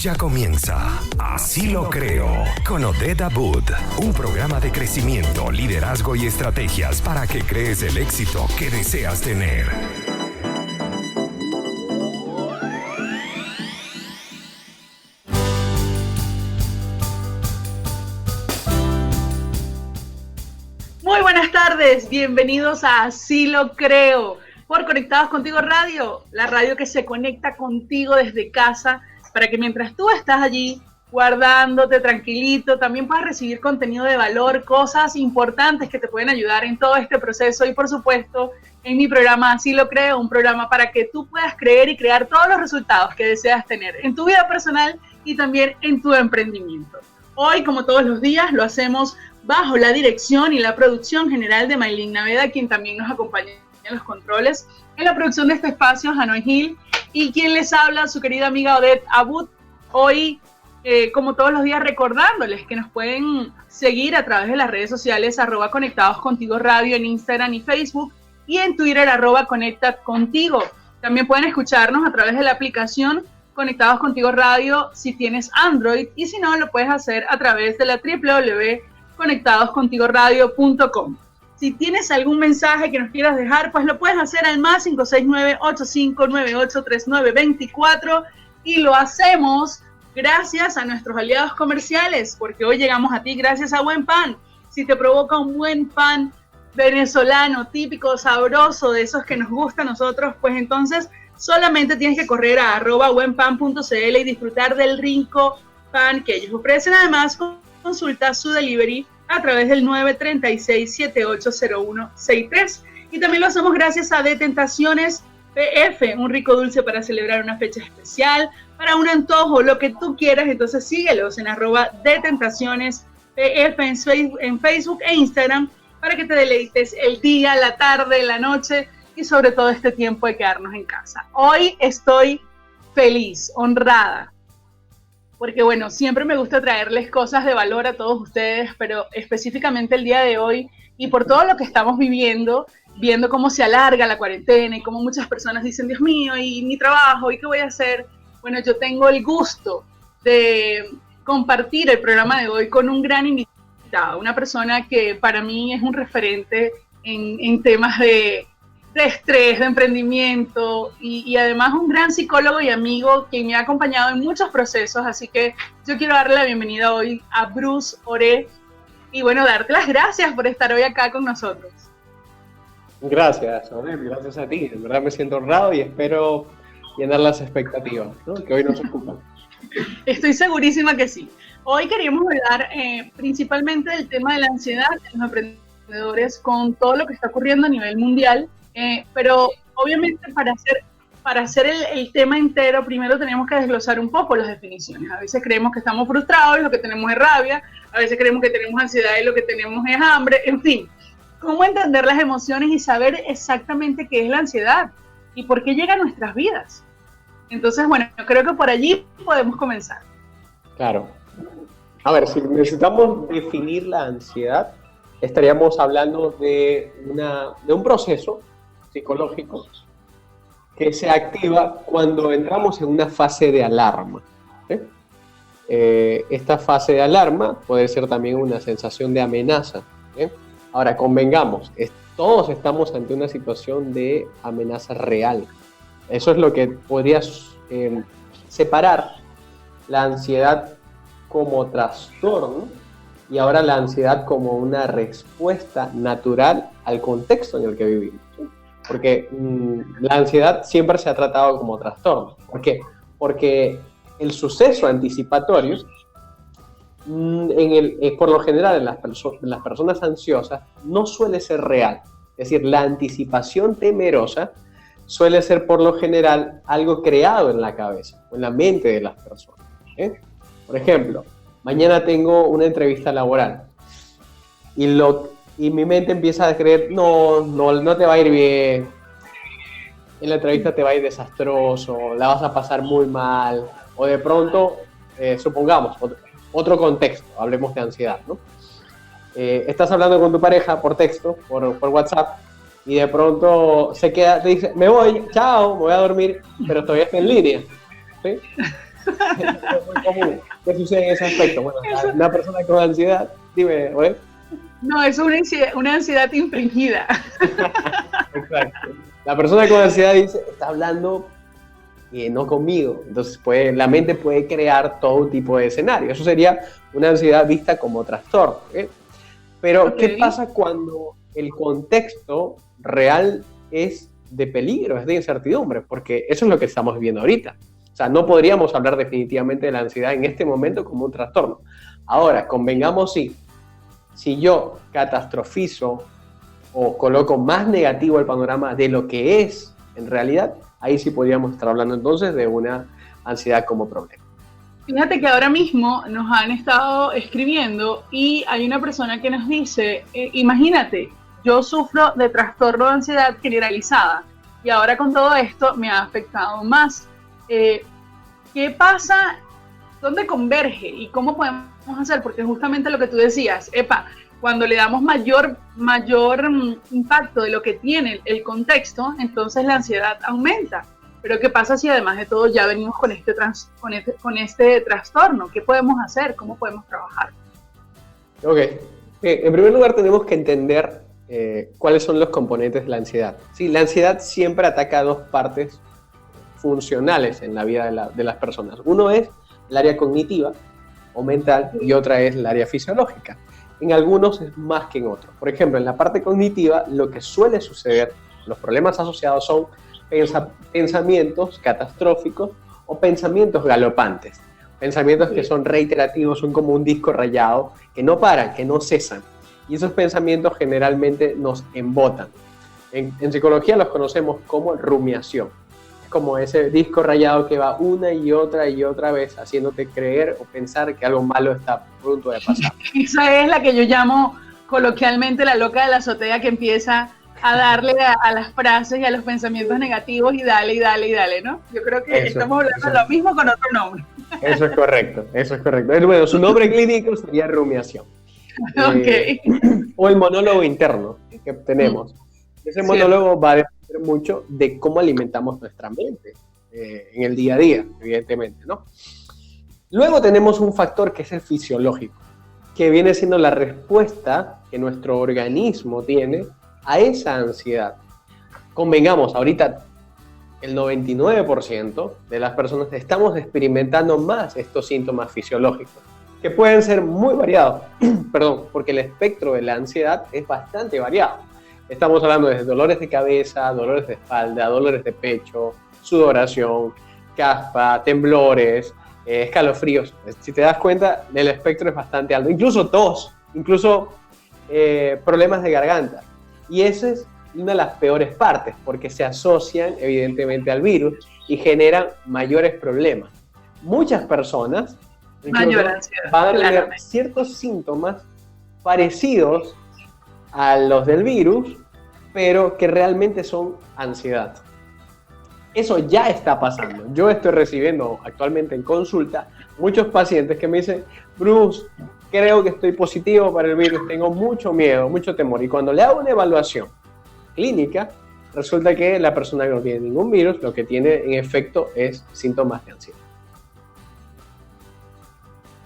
Ya comienza Así lo creo, con Oded Abud, un programa de crecimiento, liderazgo y estrategias para que crees el éxito que deseas tener. Muy buenas tardes, bienvenidos a Así lo creo, por Conectados Contigo Radio, la radio que se conecta contigo desde casa, para que mientras tú estás allí guardándote tranquilito, también puedas recibir contenido de valor, cosas importantes que te pueden ayudar en todo este proceso y por supuesto en mi programa Así lo creo, un programa para que tú puedas creer y crear todos los resultados que deseas tener en tu vida personal y también en tu emprendimiento. Hoy, como todos los días, lo hacemos bajo la dirección y la producción general de Maylin Naveda, quien también nos acompaña en los controles. En la producción de este espacio, Hanoi Gil, y quien les habla, su querida amiga Oded Abud. Hoy, como todos los días, recordándoles que nos pueden seguir a través de las redes sociales, @Conectados Contigo Radio en Instagram y Facebook, y en Twitter, @Conecta Contigo. También pueden escucharnos a través de la aplicación Conectados Contigo Radio si tienes Android, y si no, lo puedes hacer a través de la www.conectadoscontigoradio.com. Si tienes algún mensaje que nos quieras dejar, pues lo puedes hacer al más 569-8598-3924, y lo hacemos gracias a nuestros aliados comerciales, porque hoy llegamos a ti gracias a Buen Pan. Si te provoca un buen pan venezolano, típico, sabroso, de esos que nos gusta a nosotros, pues entonces solamente tienes que correr a @buenpan.cl y disfrutar del rico pan que ellos ofrecen. Además, consulta su delivery a través del 936-780163. Y también lo hacemos gracias a De Tentaciones PF, un rico dulce para celebrar una fecha especial, para un antojo, lo que tú quieras. Entonces síguelos en @De Tentaciones PF en Facebook e Instagram, para que te deleites el día, la tarde, la noche y sobre todo este tiempo de quedarnos en casa. Hoy estoy feliz, honrada, porque bueno, siempre me gusta traerles cosas de valor a todos ustedes, pero específicamente el día de hoy, y por todo lo que estamos viendo cómo se alarga la cuarentena y cómo muchas personas dicen, Dios mío, y mi trabajo, ¿y qué voy a hacer? Bueno, yo tengo el gusto de compartir el programa de hoy con un gran invitado, una persona que para mí es un referente en temas de estrés, de emprendimiento, y además un gran psicólogo y amigo quien me ha acompañado en muchos procesos. Así que yo quiero darle la bienvenida hoy a Bruce Oré, y bueno, darte las gracias por estar hoy acá con nosotros. Gracias, Oded, gracias a ti. De verdad me siento honrado y espero llenar las expectativas, ¿no?, que hoy nos ocupan. Estoy segurísima que sí. Hoy queríamos hablar principalmente del tema de la ansiedad de los emprendedores con todo lo que está ocurriendo a nivel mundial. Pero obviamente para hacer el tema entero, primero tenemos que desglosar un poco las definiciones. A veces creemos que estamos frustrados y lo que tenemos es rabia, a veces creemos que tenemos ansiedad y lo que tenemos es hambre, en fin. ¿Cómo entender las emociones y saber exactamente qué es la ansiedad y por qué llega a nuestras vidas? Entonces, bueno, creo que por allí podemos comenzar. Claro. A ver, si necesitamos definir la ansiedad, estaríamos hablando de un proceso psicológico que se activa cuando entramos en una fase de alarma, ¿sí? Esta fase de alarma puede ser también una sensación de amenaza, ¿sí? Ahora, convengamos, todos estamos ante una situación de amenaza real. Eso es lo que podría separar la ansiedad como trastorno y ahora la ansiedad como una respuesta natural al contexto en el que vivimos. Porque la ansiedad siempre se ha tratado como trastorno. ¿Por qué? Porque el suceso anticipatorio, por lo general en las personas ansiosas, no suele ser real. Es decir, la anticipación temerosa suele ser por lo general algo creado en la cabeza o en la mente de las personas. Por ejemplo, mañana tengo una entrevista laboral y mi mente empieza a creer, no te va a ir bien, en la entrevista te va a ir desastroso, la vas a pasar muy mal, o de pronto, supongamos, otro contexto, hablemos de ansiedad, ¿no? Estás hablando con tu pareja por texto, por WhatsApp, y de pronto se queda, te dice, me voy, chao, me voy a dormir, pero todavía está en línea, ¿sí? Es muy común. ¿Qué sucede en ese aspecto? Bueno, una persona con ansiedad, dime, ¿oye? No, es una ansiedad infringida. Exacto. La persona con ansiedad dice, está hablando no conmigo. Entonces la mente puede crear todo tipo de escenario. Eso sería una ansiedad vista como trastorno. Pero, ¿qué pasa cuando el contexto real es de peligro, es de incertidumbre? Porque eso es lo que estamos viviendo ahorita. O sea, no podríamos hablar definitivamente de la ansiedad en este momento como un trastorno. Ahora, convengamos si yo catastrofizo o coloco más negativo el panorama de lo que es en realidad, ahí sí podríamos estar hablando entonces de una ansiedad como problema. Fíjate que ahora mismo nos han estado escribiendo y hay una persona que nos dice, imagínate, yo sufro de trastorno de ansiedad generalizada y ahora con todo esto me ha afectado más. ¿Qué pasa? ¿Dónde converge? ¿Y cómo podemos hacer? Porque justamente lo que tú decías, cuando le damos mayor impacto de lo que tiene el contexto, entonces la ansiedad aumenta. Pero ¿qué pasa si además de todo ya venimos con este trastorno? ¿Qué podemos hacer? ¿Cómo podemos trabajar? Ok. En primer lugar tenemos que entender cuáles son los componentes de la ansiedad. Sí, la ansiedad siempre ataca a dos partes funcionales en la vida de las personas. Uno es el área cognitiva o mental y otra es el área fisiológica. En algunos es más que en otros. Por ejemplo, en la parte cognitiva lo que suele suceder, los problemas asociados son pensamientos catastróficos o pensamientos galopantes. Pensamientos que son reiterativos, son como un disco rayado, que no paran, que no cesan. Y esos pensamientos generalmente nos embotan. En psicología los conocemos como rumiación. Es como ese disco rayado que va una y otra vez haciéndote creer o pensar que algo malo está a punto de pasar. Esa es la que yo llamo coloquialmente la loca de la azotea, que empieza a darle a las frases y a los pensamientos negativos y dale, ¿no? Yo creo que estamos hablando de lo mismo con otro nombre. Eso es correcto. Bueno, su nombre clínico sería rumiación. Okay. O el monólogo interno que tenemos. Ese monólogo va a depender mucho de cómo alimentamos nuestra mente en el día a día, evidentemente, ¿no? Luego tenemos un factor que es el fisiológico, que viene siendo la respuesta que nuestro organismo tiene a esa ansiedad. Convengamos, ahorita el 99% de las personas estamos experimentando más estos síntomas fisiológicos, que pueden ser muy variados, porque el espectro de la ansiedad es bastante variado. Estamos hablando de dolores de cabeza, dolores de espalda, dolores de pecho, sudoración, caspa, temblores, escalofríos. Si te das cuenta, el espectro es bastante alto. Incluso tos, incluso problemas de garganta. Y esa es una de las peores partes, porque se asocian evidentemente al virus y generan mayores problemas. Muchas personas van a tener ciertos síntomas parecidos a los del virus, pero que realmente son ansiedad. Eso ya está pasando. Yo estoy recibiendo actualmente en consulta muchos pacientes que me dicen, Bruce, creo que estoy positivo para el virus, tengo mucho miedo, mucho temor. Y cuando le hago una evaluación clínica, resulta que la persona que no tiene ningún virus, lo que tiene en efecto es síntomas de ansiedad.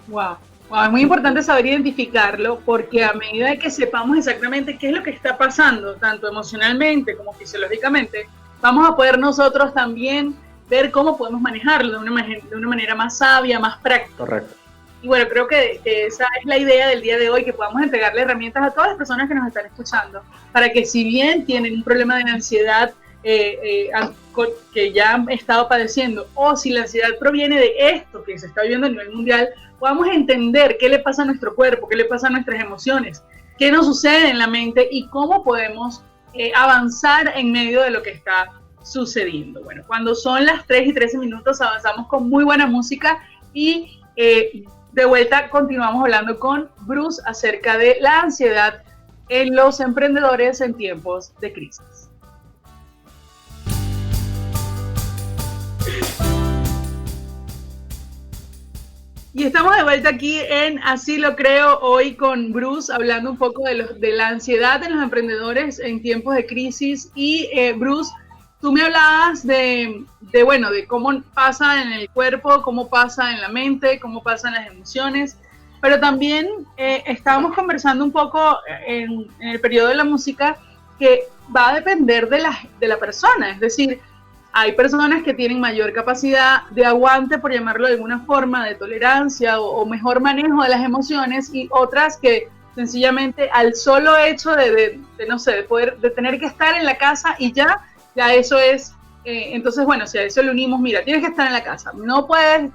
Wow, es muy importante saber identificarlo, porque a medida que sepamos exactamente qué es lo que está pasando, tanto emocionalmente como fisiológicamente, vamos a poder nosotros también ver cómo podemos manejarlo de una manera más sabia, más práctica. Correcto. Y bueno, creo que esa es la idea del día de hoy, que podamos entregarle herramientas a todas las personas que nos están escuchando, para que si bien tienen un problema de ansiedad que ya han estado padeciendo, o si la ansiedad proviene de esto que se está viviendo a nivel mundial, podamos entender qué le pasa a nuestro cuerpo, qué le pasa a nuestras emociones, qué nos sucede en la mente y cómo podemos avanzar en medio de lo que está sucediendo. Bueno, cuando son las 3:13 avanzamos con muy buena música y de vuelta continuamos hablando con Bruce acerca de la ansiedad en los emprendedores en tiempos de crisis. Y estamos de vuelta aquí en Así lo creo, hoy con Bruce, hablando un poco de la ansiedad en los emprendedores en tiempos de crisis. Y Bruce, tú me hablabas bueno, de cómo pasa en el cuerpo, cómo pasa en la mente, cómo pasan las emociones, pero también estábamos conversando un poco en el periodo de la música que va a depender de la persona, es decir, hay personas que tienen mayor capacidad de aguante, por llamarlo de alguna forma, de tolerancia o mejor manejo de las emociones, y otras que sencillamente al solo hecho no sé, de tener que estar en la casa y ya eso es, entonces bueno, si a eso le unimos, mira, tienes que estar en la casa, no puedes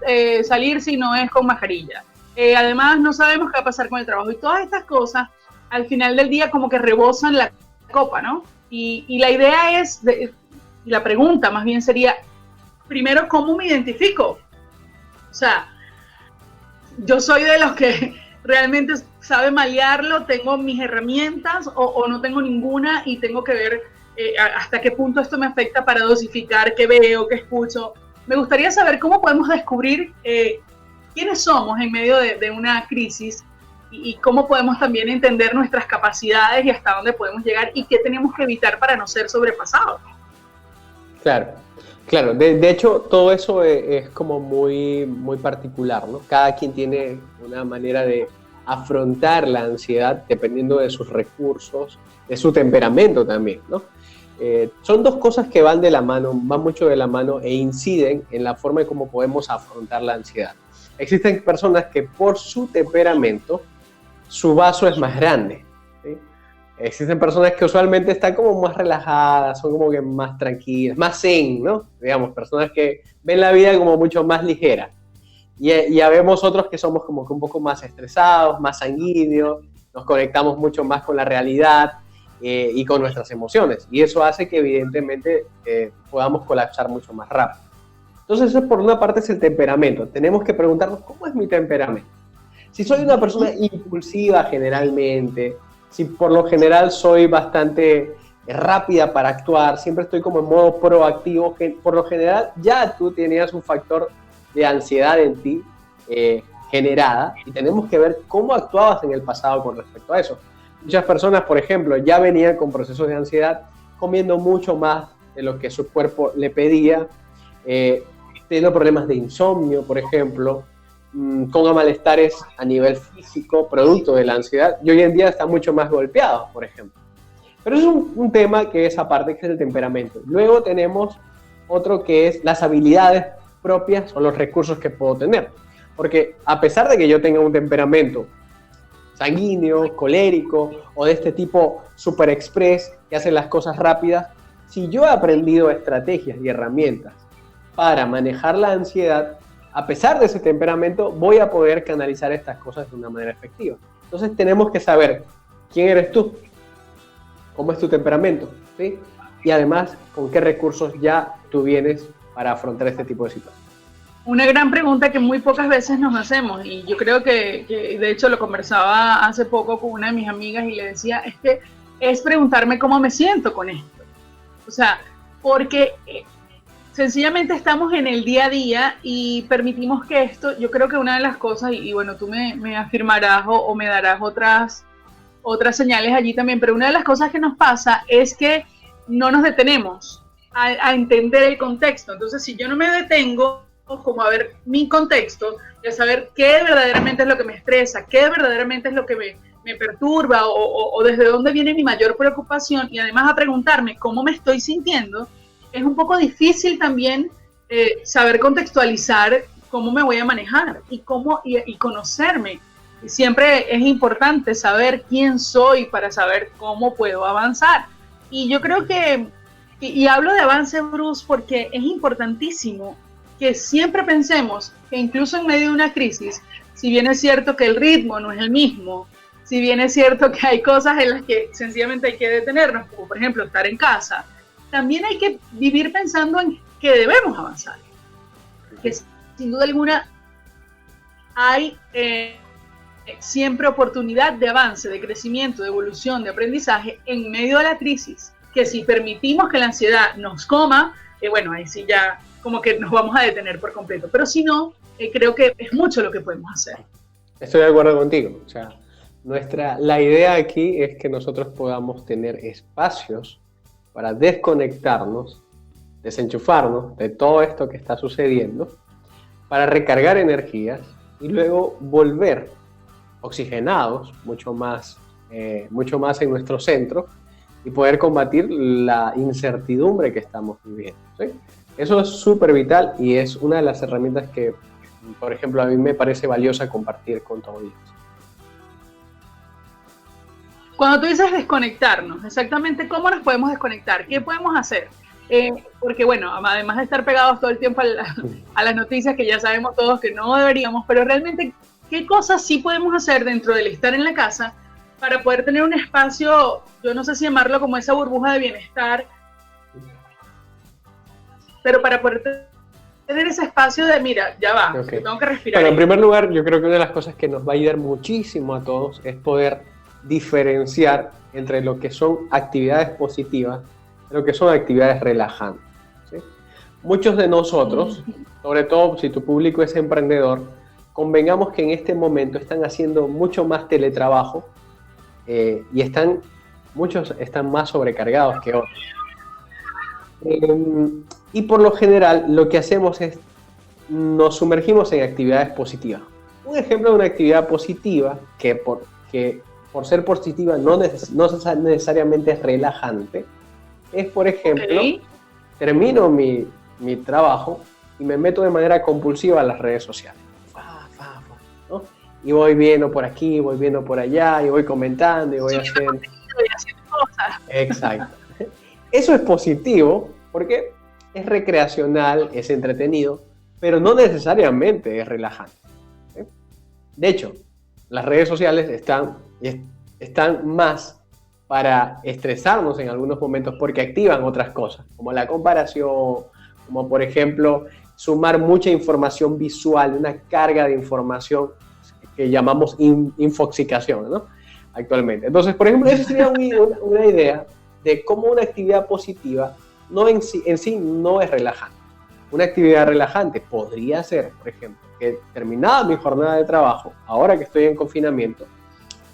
salir si no es con mascarilla, además no sabemos qué va a pasar con el trabajo, y todas estas cosas al final del día como que rebosan la copa, ¿no? Y la idea es, la pregunta más bien sería, primero, ¿cómo me identifico? O sea, yo soy de los que realmente sabe malearlo, tengo mis herramientas o no tengo ninguna y tengo que ver hasta qué punto esto me afecta para dosificar qué veo, qué escucho. Me gustaría saber cómo podemos descubrir quiénes somos en medio de una crisis y cómo podemos también entender nuestras capacidades y hasta dónde podemos llegar y qué tenemos que evitar para no ser sobrepasados. Claro. De hecho, todo eso es como muy, muy particular, ¿no? Cada quien tiene una manera de afrontar la ansiedad dependiendo de sus recursos, de su temperamento también, ¿no? Son dos cosas que van de la mano, van mucho de la mano e inciden en la forma de cómo podemos afrontar la ansiedad. Existen personas que por su temperamento, su vaso es más grande, ¿sí? Existen personas que usualmente están como más relajadas, son como que más tranquilas, más zen, ¿no? Digamos, personas que ven la vida como mucho más ligera. Y ya vemos otros que somos como que un poco más estresados, más sanguíneos, nos conectamos mucho más con la realidad y con nuestras emociones. Y eso hace que evidentemente podamos colapsar mucho más rápido. Entonces, eso por una parte es el temperamento. Tenemos que preguntarnos, ¿cómo es mi temperamento? Si soy una persona impulsiva generalmente, si por lo general soy bastante rápida para actuar, siempre estoy como en modo proactivo, por lo general ya tú tenías un factor de ansiedad en ti generada y tenemos que ver cómo actuabas en el pasado con respecto a eso. Muchas personas, por ejemplo, ya venían con procesos de ansiedad comiendo mucho más de lo que su cuerpo le pedía, teniendo problemas de insomnio, por ejemplo, con malestares a nivel físico, producto de la ansiedad, y hoy en día están mucho más golpeados, por ejemplo. Pero es un tema que es aparte, que es el temperamento. Luego tenemos otro que es las habilidades propias o los recursos que puedo tener. Porque a pesar de que yo tenga un temperamento sanguíneo, colérico o de este tipo super express que hace las cosas rápidas, si yo he aprendido estrategias y herramientas para manejar la ansiedad, a pesar de ese temperamento, voy a poder canalizar estas cosas de una manera efectiva. Entonces tenemos que saber quién eres tú, cómo es tu temperamento, ¿sí? Y además, con qué recursos ya tú vienes para afrontar este tipo de situaciones. Una gran pregunta que muy pocas veces nos hacemos, y yo creo que de hecho lo conversaba hace poco con una de mis amigas y le decía, es preguntarme cómo me siento con esto. O sea, porque sencillamente estamos en el día a día y permitimos que esto, yo creo que una de las cosas, y bueno, tú me afirmarás o me darás otras señales allí también, pero una de las cosas que nos pasa es que no nos detenemos a entender el contexto. Entonces, si yo no me detengo como a ver mi contexto y a saber qué verdaderamente es lo que me estresa, qué verdaderamente es lo que me perturba o desde dónde viene mi mayor preocupación, y además a preguntarme cómo me estoy sintiendo, es un poco difícil también saber contextualizar cómo me voy a manejar y conocerme. Siempre es importante saber quién soy para saber cómo puedo avanzar. Y yo creo que, y hablo de avance, Bruce, porque es importantísimo que siempre pensemos que incluso en medio de una crisis, si bien es cierto que el ritmo no es el mismo, si bien es cierto que hay cosas en las que sencillamente hay que detenernos, como por ejemplo estar en casa, también hay que vivir pensando en que debemos avanzar. Que sin duda alguna hay siempre oportunidad de avance, de crecimiento, de evolución, de aprendizaje en medio de la crisis, que si permitimos que la ansiedad nos coma, bueno, ahí sí ya como que nos vamos a detener por completo. Pero si no, creo que es mucho lo que podemos hacer. Estoy de acuerdo contigo. O sea, la idea aquí es que nosotros podamos tener espacios para desconectarnos desenchufarnos de todo esto que está sucediendo para recargar energías y luego volver oxigenados mucho más en nuestro centro y poder combatir la incertidumbre que estamos viviendo, ¿sí? Eso es súper vital y es una de las herramientas que, por ejemplo, a mí me parece valiosa compartir con todos ellos. Cuando tú dices desconectarnos, exactamente cómo nos podemos desconectar, qué podemos hacer, porque bueno, además de estar pegados todo el tiempo a las noticias que ya sabemos todos que no deberíamos, pero realmente qué cosas sí podemos hacer dentro del estar en la casa para poder tener un espacio, yo no sé si llamarlo como esa burbuja de bienestar, pero para poder tener ese espacio de, mira, ya va, Okay. tengo que respirar. Bueno, en primer lugar, yo creo que una de las cosas que nos va a ayudar muchísimo a todos es poder diferenciar entre lo que son actividades positivas y lo que son actividades relajantes, ¿sí? Muchos de nosotros, sobre todo si tu público es emprendedor, convengamos que en este momento están haciendo mucho más teletrabajo y muchos están más sobrecargados que otros. Y por lo general lo que hacemos es nos sumergimos en actividades positivas. Un ejemplo de una actividad positiva que por ser positiva no necesariamente es relajante es, por ejemplo, termino mi trabajo y me meto de manera compulsiva a las redes sociales, ¿no? Y voy viendo por aquí, voy viendo por allá y voy comentando y voy haciendo cosas. Exacto. Eso es positivo porque es recreacional, es entretenido, pero no necesariamente es relajante, ¿sí? De hecho, las redes sociales están más para estresarnos en algunos momentos porque activan otras cosas, como la comparación, como por ejemplo sumar mucha información visual, una carga de información que llamamos infoxicación, ¿no? Actualmente. Entonces, por ejemplo, esa sería una idea de cómo una actividad positiva en sí no es relajante. Una actividad relajante podría ser, por ejemplo, que terminada mi jornada de trabajo, ahora que estoy en confinamiento,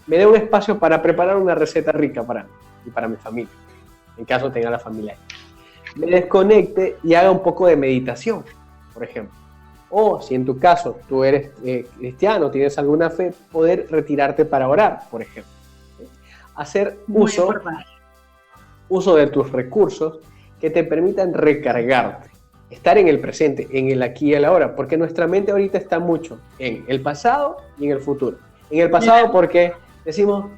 me dé un espacio para preparar una receta rica para mí y para mi familia, en caso tenga la familia ahí. Me desconecte y haga un poco de meditación, por ejemplo. O si en tu caso tú eres cristiano, tienes alguna fe, poder retirarte para orar, por ejemplo. Hacer uso de tus recursos que te permitan recargarte, estar en el presente, en el aquí y el ahora, porque nuestra mente ahorita está mucho en el pasado y en el futuro. En el pasado porque decimos,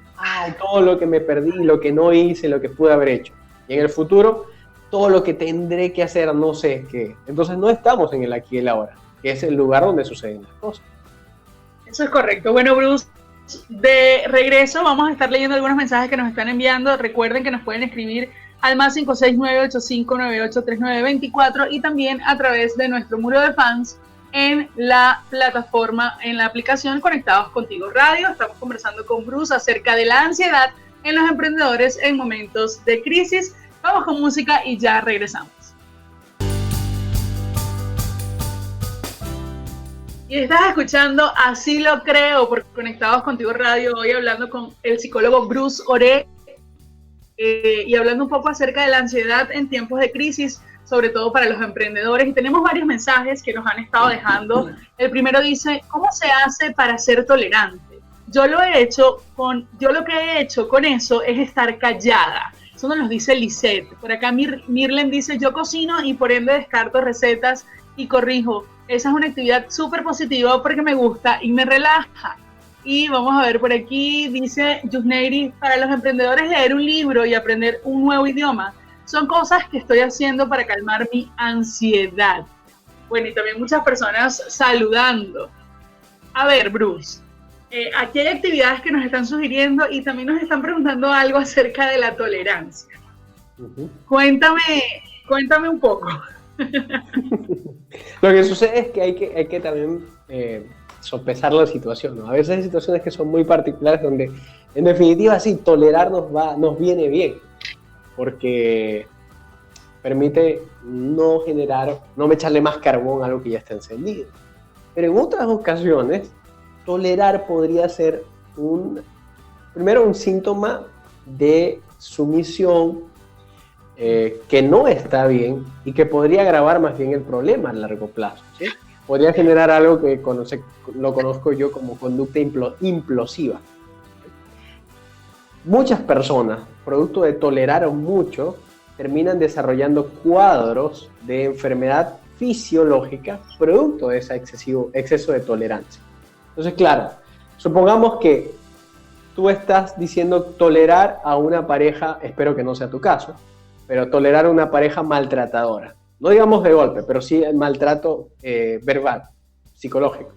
todo lo que me perdí, lo que no hice, lo que pude haber hecho. Y en el futuro, todo lo que tendré que hacer, no sé qué. Entonces no estamos en el aquí y el ahora, que es el lugar donde suceden las cosas. Eso es correcto. Bueno, Bruce, de regreso vamos a estar leyendo algunos mensajes que nos están enviando. Recuerden que nos pueden escribir al más 569-8598-3924 y también a través de nuestro muro de fans en la plataforma, en la aplicación Conectados Contigo Radio. Estamos conversando con Bruce acerca de la ansiedad en los emprendedores en momentos de crisis. Vamos con música y ya regresamos. Y estás escuchando Así lo creo por Conectados Contigo Radio, hoy hablando con el psicólogo Bruce Oré y hablando un poco acerca de la ansiedad en tiempos de crisis, sobre todo para los emprendedores. Y tenemos varios mensajes que nos han estado dejando. El primero dice, ¿cómo se hace para ser tolerante? Yo lo que he hecho con eso es estar callada. Eso nos lo dice Lisette. Por acá Mirlen dice, yo cocino y por ende descarto recetas y corrijo. Esa es una actividad súper positiva porque me gusta y me relaja. Y vamos a ver por aquí, dice Yusneiri, para los emprendedores leer un libro y aprender un nuevo idioma son cosas que estoy haciendo para calmar mi ansiedad. Bueno, y también muchas personas saludando. A ver, Bruce, aquí hay actividades que nos están sugiriendo y también nos están preguntando algo acerca de la tolerancia. Uh-huh. Cuéntame un poco. Lo que sucede es que hay que también sopesar la situación, ¿no? A veces hay situaciones que son muy particulares donde, en definitiva, sí, tolerar nos viene bien, porque permite no echarle más carbón a algo que ya está encendido. Pero en otras ocasiones, tolerar podría ser primero un síntoma de sumisión que no está bien y que podría agravar más bien el problema a largo plazo, ¿sí? Podría generar algo que lo conozco yo como conducta implosiva. Muchas personas, producto de tolerar mucho, terminan desarrollando cuadros de enfermedad fisiológica producto de ese exceso de tolerancia. Entonces, claro, supongamos que tú estás diciendo tolerar a una pareja, espero que no sea tu caso, pero tolerar a una pareja maltratadora. No digamos de golpe, pero sí el maltrato verbal, psicológico.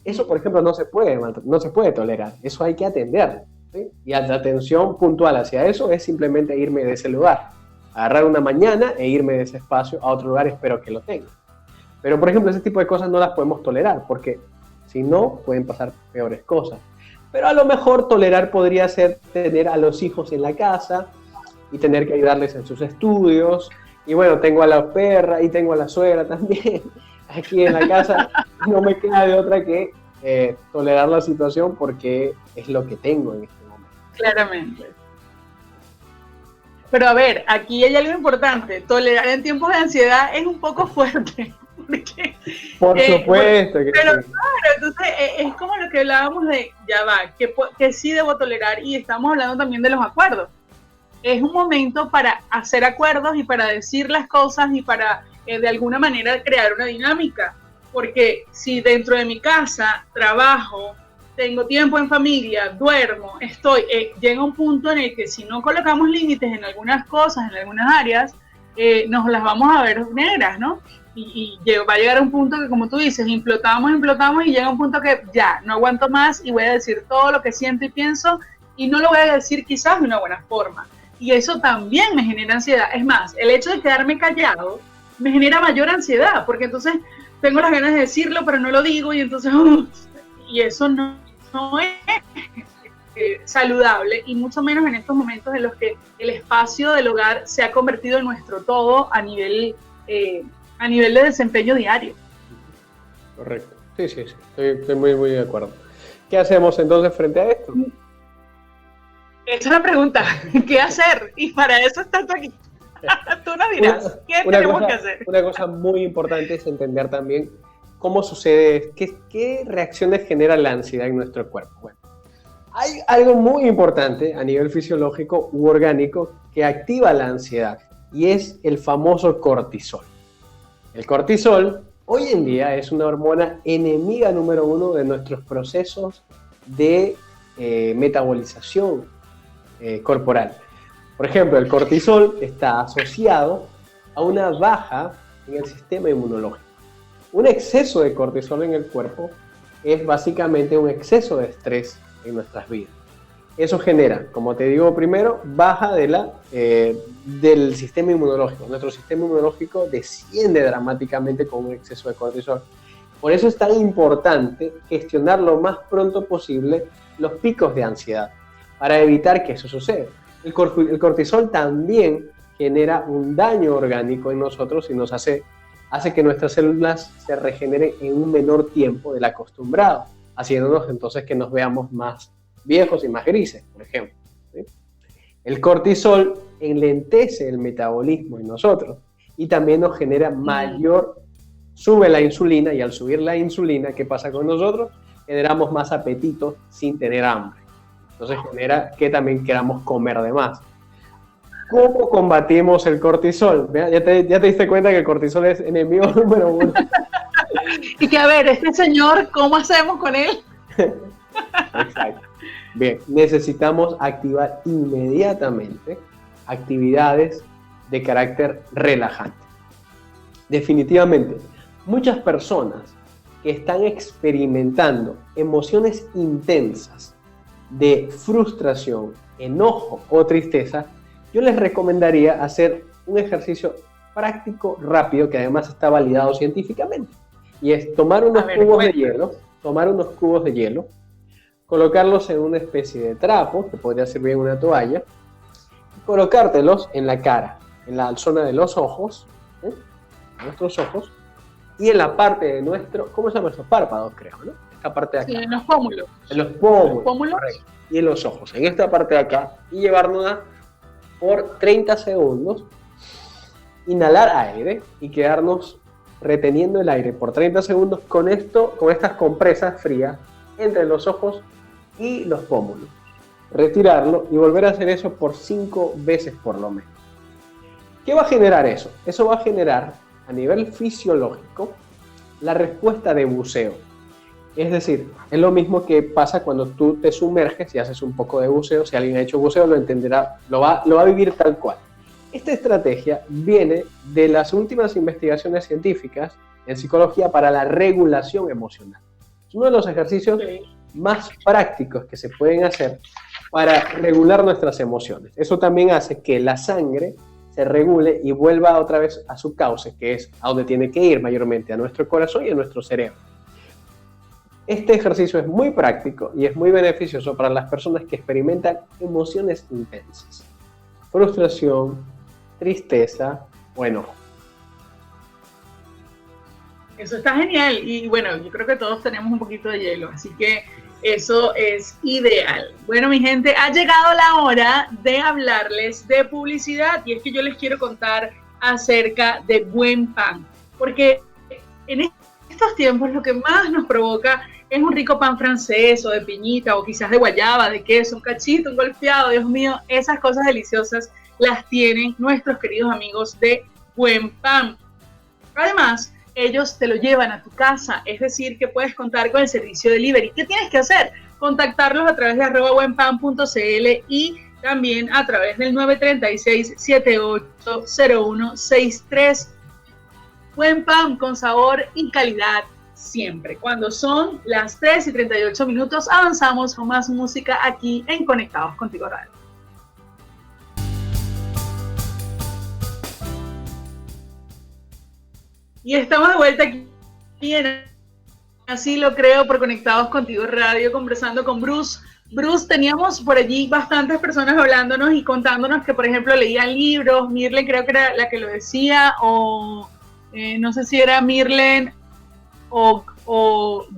Eso, por ejemplo, no se puede tolerar. Eso hay que atender, ¿sí? Y la atención puntual hacia eso es simplemente irme de ese lugar. Agarrar una mañana e irme de ese espacio a otro lugar, espero que lo tenga. Pero, por ejemplo, ese tipo de cosas no las podemos tolerar, porque si no, pueden pasar peores cosas. Pero a lo mejor tolerar podría ser tener a los hijos en la casa y tener que ayudarles en sus estudios. Y bueno, tengo a la perra y tengo a la suegra también aquí en la casa. No me queda de otra que tolerar la situación porque es lo que tengo en este momento. Claramente. Pero a ver, aquí hay algo importante. Tolerar en tiempos de ansiedad es un poco fuerte. Porque, por supuesto. Pero claro, entonces es como lo que hablábamos de, ya va, que sí debo tolerar, y estamos hablando también de los acuerdos. Es un momento para hacer acuerdos y para decir las cosas y para de alguna manera crear una dinámica. Porque si dentro de mi casa trabajo, tengo tiempo en familia, duermo, llega un punto en el que si no colocamos límites en algunas cosas, en algunas áreas, nos las vamos a ver negras, ¿no? Y va a llegar a un punto que, como tú dices, implotamos y llega un punto que ya, no aguanto más y voy a decir todo lo que siento y pienso y no lo voy a decir quizás de una buena forma. Y eso también me genera ansiedad. Es más, el hecho de quedarme callado me genera mayor ansiedad, porque entonces tengo las ganas de decirlo, pero no lo digo, y entonces, y eso no es saludable, y mucho menos en estos momentos en los que el espacio del hogar se ha convertido en nuestro todo a nivel de desempeño diario. Correcto. Sí. Estoy muy, muy de acuerdo. ¿Qué hacemos entonces frente a esto? Esa es la pregunta. ¿Qué hacer? Y para eso estás tú aquí. Tú nos dirás, ¿qué tenemos que hacer? Una cosa muy importante es entender también cómo sucede, qué reacciones genera la ansiedad en nuestro cuerpo. Bueno, hay algo muy importante a nivel fisiológico u orgánico que activa la ansiedad, y es el famoso cortisol. El cortisol hoy en día es una hormona enemiga número 1 de nuestros procesos de metabolización corporal. Por ejemplo, el cortisol está asociado a una baja en el sistema inmunológico. Un exceso de cortisol en el cuerpo es básicamente un exceso de estrés en nuestras vidas. Eso genera, como te digo primero, baja del sistema inmunológico. Nuestro sistema inmunológico desciende dramáticamente con un exceso de cortisol. Por eso es tan importante gestionar lo más pronto posible los picos de ansiedad, para evitar que eso suceda. El cortisol también genera un daño orgánico en nosotros y nos hace que nuestras células se regeneren en un menor tiempo del acostumbrado, haciéndonos entonces que nos veamos más viejos y más grises, por ejemplo, ¿sí? El cortisol enlentece el metabolismo en nosotros y también nos genera sube la insulina, y al subir la insulina, ¿qué pasa con nosotros? Generamos más apetito sin tener hambre. Entonces genera que también queramos comer de más. ¿Cómo combatimos el cortisol? ¿Ya te diste cuenta que el cortisol es enemigo número 1? Y que, a ver, este señor, ¿cómo hacemos con él? Exacto. Bien, necesitamos activar inmediatamente actividades de carácter relajante. Definitivamente, muchas personas que están experimentando emociones intensas de frustración, enojo o tristeza, yo les recomendaría hacer un ejercicio práctico, rápido, que además está validado científicamente, y es tomar unos cubos de hielo, colocarlos en una especie de trapo, que podría servir en una toalla, y colocártelos en la cara, en la zona de los ojos, nuestros ojos, y en la parte de ¿cómo se llama eso? Párpados, creo, ¿no? Esta parte de acá. Sí, en los pómulos. En los pómulos. Correcto. Y en los ojos, en esta parte de acá, y llevárnosla por 30 segundos inhalar aire y quedarnos reteniendo el aire por 30 segundos con estas compresas frías entre los ojos y los pómulos. Retirarlo y volver a hacer eso por 5 veces por lo menos. ¿Qué va a generar eso? Eso va a generar a nivel fisiológico la respuesta de buceo. Es decir, es lo mismo que pasa cuando tú te sumerges y haces un poco de buceo. Si alguien ha hecho buceo lo entenderá, lo va a vivir tal cual. Esta estrategia viene de las últimas investigaciones científicas en psicología para la regulación emocional. Es uno de los ejercicios más prácticos que se pueden hacer para regular nuestras emociones. Eso también hace que la sangre se regule y vuelva otra vez a su cauce, que es a donde tiene que ir mayormente, a nuestro corazón y a nuestro cerebro. Este ejercicio es muy práctico y es muy beneficioso para las personas que experimentan emociones intensas. Frustración, tristeza o enojo. Eso está genial y bueno, yo creo que todos tenemos un poquito de hielo, así que eso es ideal. Bueno, mi gente, ha llegado la hora de hablarles de publicidad y es que yo les quiero contar acerca de Buen Pan, porque en estos tiempos lo que más nos provoca es un rico pan francés o de piñita o quizás de guayaba, de queso, un cachito, un golpeado. Dios mío, esas cosas deliciosas las tienen nuestros queridos amigos de Buen Pan. Además, ellos te lo llevan a tu casa, es decir, que puedes contar con el servicio delivery. ¿Qué tienes que hacer? Contactarlos a través de @buenpan.cl y también a través del 936-780163. Buen Pan con sabor y calidad siempre. Cuando son las 3:38, avanzamos con más música aquí en Conectados Contigo Radio. Y estamos de vuelta aquí en Así Lo Creo por Conectados Contigo Radio, conversando con Bruce. Bruce, teníamos por allí bastantes personas hablándonos y contándonos que, por ejemplo, leían libros. Mirlen creo que era la que lo decía, o no sé si era Mirlen o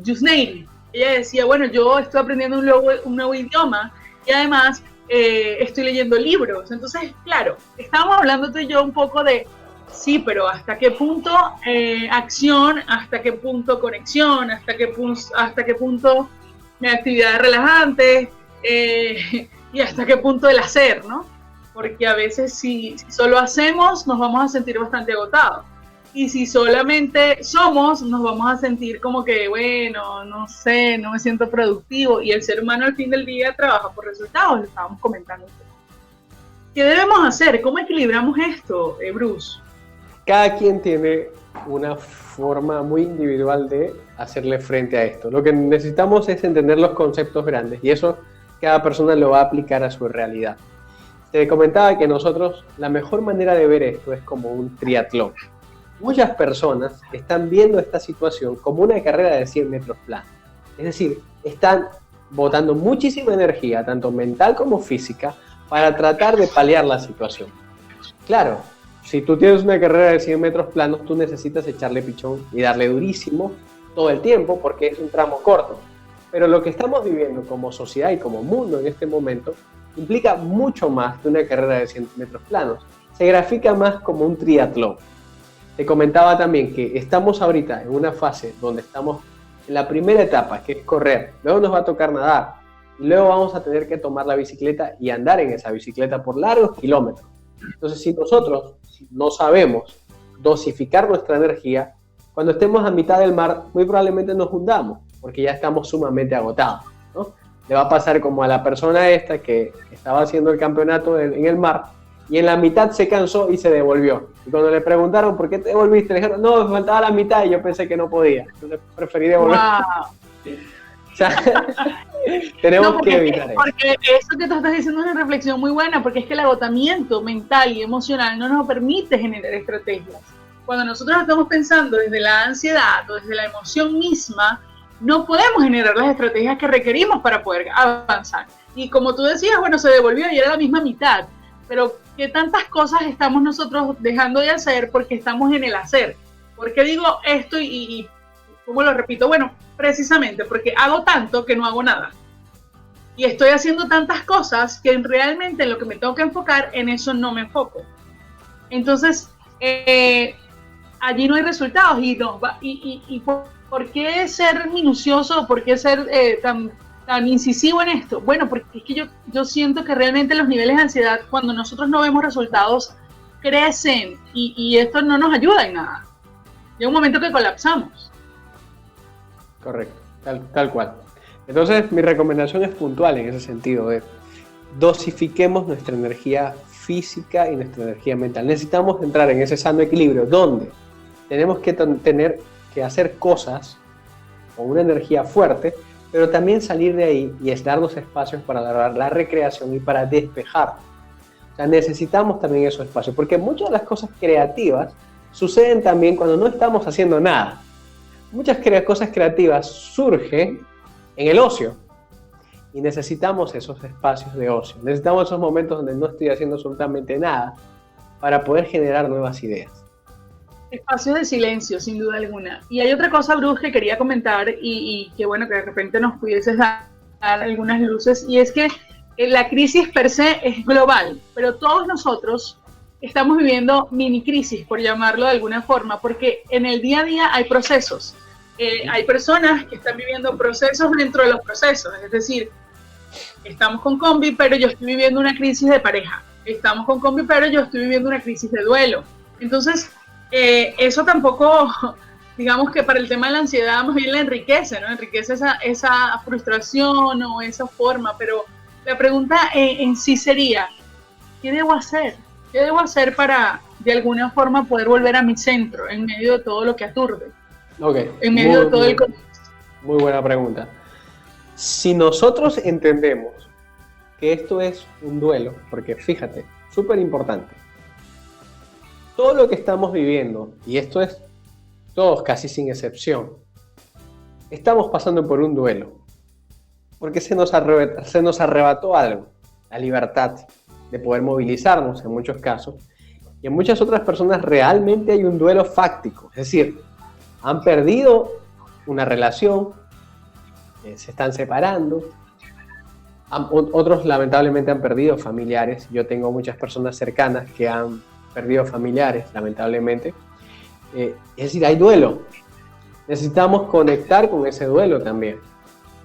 Yusneiri. Ella decía, bueno, yo estoy aprendiendo un nuevo idioma y además estoy leyendo libros. Entonces, claro, estábamos hablando tú y yo un poco de sí, pero ¿hasta qué punto acción? ¿Hasta qué punto conexión? ¿Hasta qué punto actividades relajantes? ¿Y hasta qué punto el hacer, no? Porque a veces si solo hacemos nos vamos a sentir bastante agotados. Y si solamente somos, nos vamos a sentir como que, bueno, no sé, no me siento productivo. Y el ser humano al fin del día trabaja por resultados, lo estábamos comentando. ¿Qué debemos hacer? ¿Cómo equilibramos esto, Bruce? Cada quien tiene una forma muy individual de hacerle frente a esto. Lo que necesitamos es entender los conceptos grandes y eso cada persona lo va a aplicar a su realidad. Te comentaba que nosotros, la mejor manera de ver esto es como un triatlón. Muchas personas están viendo esta situación como una carrera de 100 metros plana. Es decir, están botando muchísima energía, tanto mental como física, para tratar de paliar la situación. Claro, si tú tienes una carrera de 100 metros planos, tú necesitas echarle pichón y darle durísimo todo el tiempo porque es un tramo corto. Pero lo que estamos viviendo como sociedad y como mundo en este momento implica mucho más que una carrera de 100 metros planos. Se grafica más como un triatlón. Te comentaba también que estamos ahorita en una fase donde estamos en la primera etapa, que es correr. Luego nos va a tocar nadar. Y luego vamos a tener que tomar la bicicleta y andar en esa bicicleta por largos kilómetros. Entonces, si nosotros no sabemos dosificar nuestra energía, cuando estemos a mitad del mar, muy probablemente nos hundamos, porque ya estamos sumamente agotados, ¿no? Le va a pasar como a la persona esta que estaba haciendo el campeonato en el mar, y en la mitad se cansó y se devolvió. Y cuando le preguntaron por qué te devolviste, le dijeron, no, me faltaba la mitad y yo pensé que no podía. Entonces preferí devolver. Wow. O sea, tenemos que evitar eso. Porque eso que tú estás diciendo es una reflexión muy buena, porque es que el agotamiento mental y emocional no nos permite generar estrategias. Cuando nosotros estamos pensando desde la ansiedad o desde la emoción misma, no podemos generar las estrategias que requerimos para poder avanzar. Y como tú decías, bueno, se devolvió y era la misma mitad. Pero ¿qué tantas cosas estamos nosotros dejando de hacer porque estamos en el hacer? ¿Por qué digo esto y cómo lo repito? Bueno, precisamente porque hago tanto que no hago nada. Y estoy haciendo tantas cosas que realmente en lo que me tengo que enfocar, en eso no me enfoco. Entonces, allí no hay resultados. Y ¿por qué ser minucioso? ¿Por qué ser tan incisivo en esto? Bueno, porque es que yo siento que realmente los niveles de ansiedad, cuando nosotros no vemos resultados, crecen y esto no nos ayuda en nada. Llega un momento que colapsamos. Correcto, tal cual. Entonces, mi recomendación es puntual en ese sentido, de dosifiquemos nuestra energía física y nuestra energía mental. Necesitamos entrar en ese sano equilibrio, donde tenemos que tener que hacer cosas con una energía fuerte, pero también salir de ahí y es darnos espacios para la recreación y para despejar. O sea, necesitamos también esos espacios, porque muchas de las cosas creativas suceden también cuando no estamos haciendo nada. Muchas cosas creativas surgen en el ocio y necesitamos esos espacios de ocio. Necesitamos esos momentos donde no estoy haciendo absolutamente nada para poder generar nuevas ideas. Espacios de silencio, sin duda alguna. Y hay otra cosa, Bruce, que quería comentar y que bueno, que de repente nos pudieses dar algunas luces, y es que la crisis per se es global, pero todos nosotros estamos viviendo mini crisis, por llamarlo de alguna forma, porque en el día a día hay procesos. Hay personas que están viviendo procesos dentro de los procesos, es decir, estamos con Combi, pero yo estoy viviendo una crisis de pareja. Estamos con Combi, pero yo estoy viviendo una crisis de duelo. Entonces, eso tampoco, digamos que para el tema de la ansiedad más bien la enriquece, ¿no? Enriquece esa frustración o esa forma, pero la pregunta en sí sería, ¿qué debo hacer? ¿Qué debo hacer para, de alguna forma, poder volver a mi centro en medio de todo lo que aturde? Okay. En medio de todo el contexto. Muy buena pregunta. Si nosotros entendemos que esto es un duelo, porque fíjate, súper importante, todo lo que estamos viviendo, y esto es todos casi sin excepción, estamos pasando por un duelo, porque se nos arrebató algo, la libertad de poder movilizarnos en muchos casos, y en muchas otras personas realmente hay un duelo fáctico, es decir, han perdido una relación, se están separando, otros lamentablemente han perdido familiares. Yo tengo muchas personas cercanas que han perdido familiares, lamentablemente. Es decir, hay duelo. Necesitamos conectar con ese duelo también.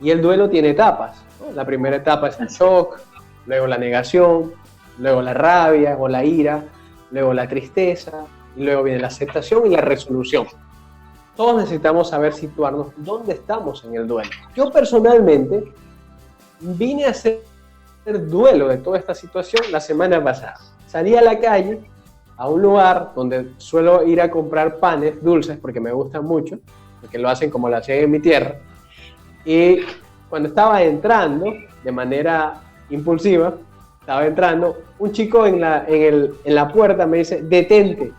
Y el duelo tiene etapas, ¿no? La primera etapa es el shock, luego la negación, luego la rabia o la ira, luego la tristeza, y luego viene la aceptación y la resolución. Todos necesitamos saber situarnos dónde estamos en el duelo. Yo personalmente vine a hacer duelo de toda esta situación la semana pasada. Salí a la calle, a un lugar donde suelo ir a comprar panes dulces porque me gustan mucho, porque lo hacen como lo hacían en mi tierra. Y cuando estaba entrando, de manera impulsiva, un chico en la puerta me dice, detente.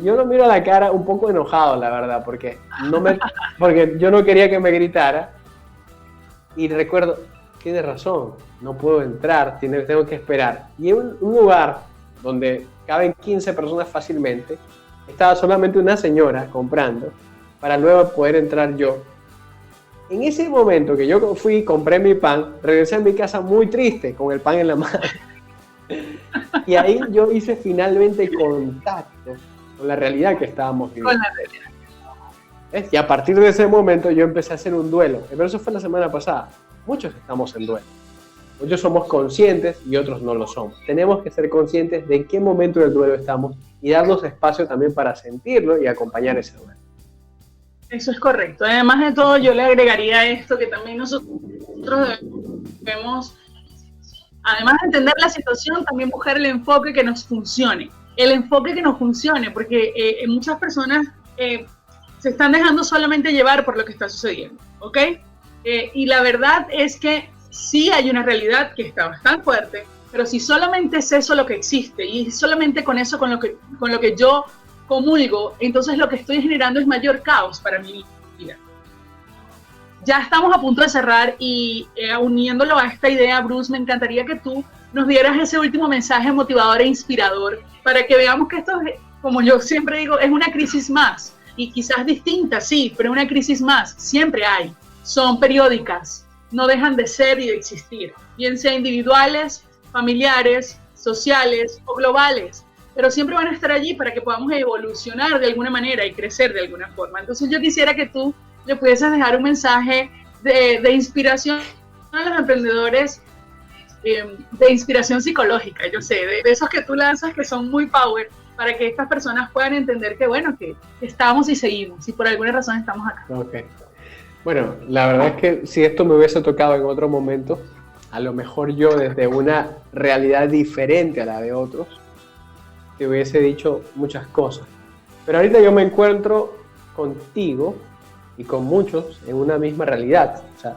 Yo lo miro a la cara un poco enojado, la verdad, porque yo no quería que me gritara. Y recuerdo, tiene razón, no puedo entrar, tengo que esperar. Y en un lugar donde caben 15 personas fácilmente, estaba solamente una señora comprando, para luego poder entrar yo. En ese momento que yo fui, compré mi pan, regresé a mi casa muy triste, con el pan en la mano. Y ahí yo hice finalmente contacto con la realidad que estábamos viviendo. Con la realidad. Y a partir de ese momento yo empecé a hacer un duelo. Pero eso fue la semana pasada. Muchos estamos en duelo. Muchos somos conscientes y otros no lo somos. Tenemos que ser conscientes de en qué momento del duelo estamos y darnos espacio también para sentirlo y acompañar ese duelo. Eso es correcto. Además de todo, yo le agregaría esto, que también nosotros debemos, además de entender la situación, también buscar el enfoque que nos funcione. El enfoque que nos funcione, porque muchas personas se están dejando solamente llevar por lo que está sucediendo, ¿ok? Y la verdad es que sí hay una realidad que está bastante fuerte, pero si solamente es eso lo que existe y solamente con eso con lo que yo comulgo, entonces lo que estoy generando es mayor caos para mi vida. Ya estamos a punto de cerrar y uniéndolo a esta idea, Bruce, me encantaría que tú nos dieras ese último mensaje motivador e inspirador para que veamos que esto, como yo siempre digo, es una crisis más y quizás distinta, sí, pero una crisis más, siempre hay. Son periódicas, no dejan de ser y de existir, bien sea individuales, familiares, sociales o globales. pero siempre van a estar allí para que podamos evolucionar de alguna manera y crecer de alguna forma. Entonces yo quisiera que tú le pudieses dejar un mensaje de inspiración a los emprendedores, de inspiración psicológica, yo sé, de esos que tú lanzas que son muy power, para que estas personas puedan entender que, bueno, que estamos y seguimos, y por alguna razón estamos acá. Okay. Bueno, la verdad es que si esto me hubiese tocado en otro momento, a lo mejor yo desde una realidad diferente a la de otros, te hubiese dicho muchas cosas. Pero ahorita yo me encuentro contigo y con muchos en una misma realidad. O sea,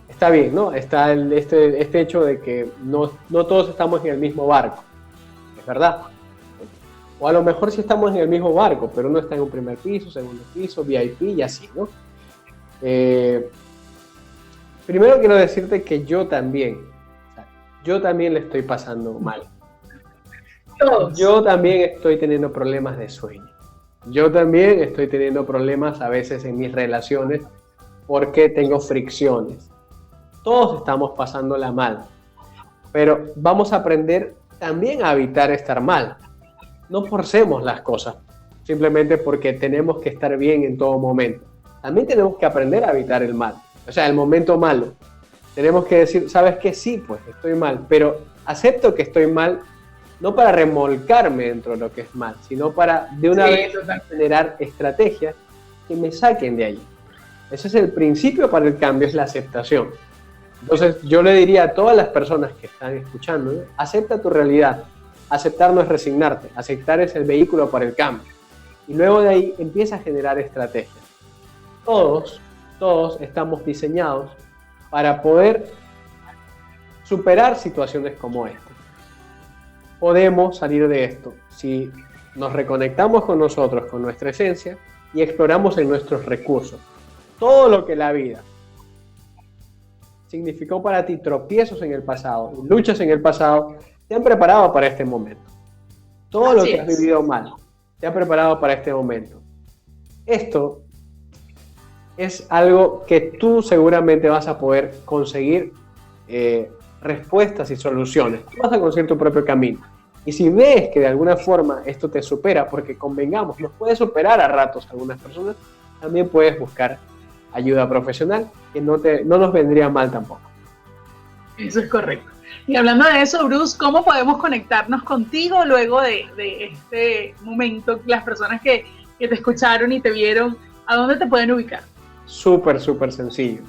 está bien, ¿no? Está este hecho de que no todos estamos en el mismo barco. Es verdad. O a lo mejor sí estamos en el mismo barco, pero uno está en un primer piso, segundo piso, VIP y así, ¿no? Primero quiero decirte que yo también le estoy pasando mal. Yo también estoy teniendo problemas de sueño. Yo también estoy teniendo problemas a veces en mis relaciones porque tengo fricciones. Todos estamos pasándola mal. Pero vamos a aprender también a evitar estar mal. No forcemos las cosas simplemente porque tenemos que estar bien en todo momento. También tenemos que aprender a evitar el mal. O sea, el momento malo. Tenemos que decir, ¿sabes qué? Sí, pues estoy mal, pero acepto que estoy mal, no para remolcarme dentro de lo que es mal, sino para de una vez generar estrategias que me saquen de allí. Ese es el principio para el cambio, es la aceptación. Entonces yo le diría a todas las personas que están escuchando, ¿no? Acepta tu realidad. Aceptar no es resignarte, aceptar es el vehículo para el cambio. Y luego de ahí empieza a generar estrategias. Todos estamos diseñados para poder superar situaciones como esta. Podemos salir de esto si nos reconectamos con nosotros, con nuestra esencia y exploramos en nuestros recursos. Todo lo que la vida significó para ti tropiezos en el pasado, luchas en el pasado, te han preparado para este momento. Todo lo que has vivido mal te ha preparado para este momento. Esto es algo que tú seguramente vas a poder conseguir respuestas y soluciones. Tú vas a conseguir tu propio camino. Y si ves que de alguna forma esto te supera, porque convengamos, nos puede superar a ratos algunas personas, también puedes buscar ayuda profesional, que no nos vendría mal tampoco. Eso es correcto. Y hablando de eso, Bruce, ¿cómo podemos conectarnos contigo luego de este momento? Las personas que te escucharon y te vieron, ¿a dónde te pueden ubicar? Súper sencillo.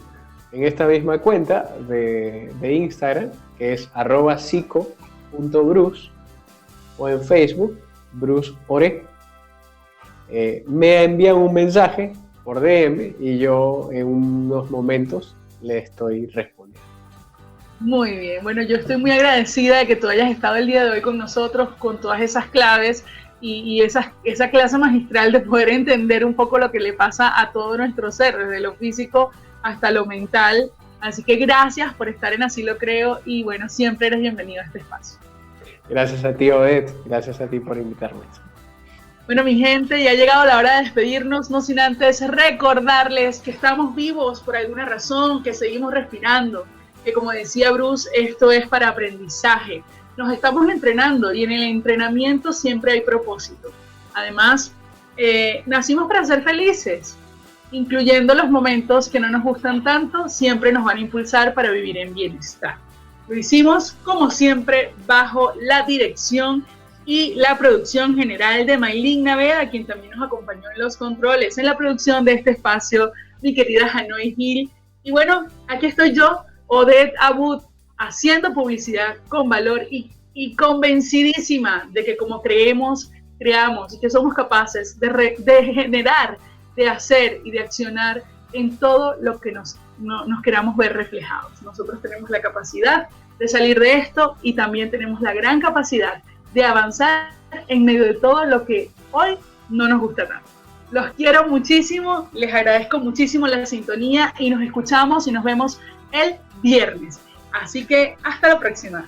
En esta misma cuenta de Instagram, que es @psico.bruce, o en Facebook, Bruce Ore, me envían un mensaje por DM y yo en unos momentos le estoy respondiendo. Muy bien, bueno, yo estoy muy agradecida de que tú hayas estado el día de hoy con nosotros, con todas esas claves y esa clase magistral de poder entender un poco lo que le pasa a todo nuestro ser, desde lo físico hasta lo mental. Así que gracias por estar en Así Lo Creo y bueno, siempre eres bienvenido a este espacio. Gracias a ti, Odette, gracias a ti por invitarme. Bueno, mi gente, ya ha llegado la hora de despedirnos, no sin antes recordarles que estamos vivos por alguna razón, que seguimos respirando, que como decía Bruce, esto es para aprendizaje. Nos estamos entrenando y en el entrenamiento siempre hay propósito. Además, nacimos para ser felices, incluyendo los momentos que no nos gustan tanto, siempre nos van a impulsar para vivir en bienestar. Lo hicimos, como siempre, bajo la dirección y la producción general de Maylin Naveda, quien también nos acompañó en los controles, en la producción de este espacio, mi querida Hanoi Gil. Y bueno, aquí estoy yo, Odette Abud, haciendo publicidad con valor y convencidísima de que como creemos, creamos y que somos capaces de generar, de hacer y de accionar en todo lo que nos queramos ver reflejados. Nosotros tenemos la capacidad de salir de esto y también tenemos la gran capacidad de avanzar en medio de todo lo que hoy no nos gusta tanto. Los quiero muchísimo, les agradezco muchísimo la sintonía y nos escuchamos y nos vemos el viernes. Así que hasta la próxima.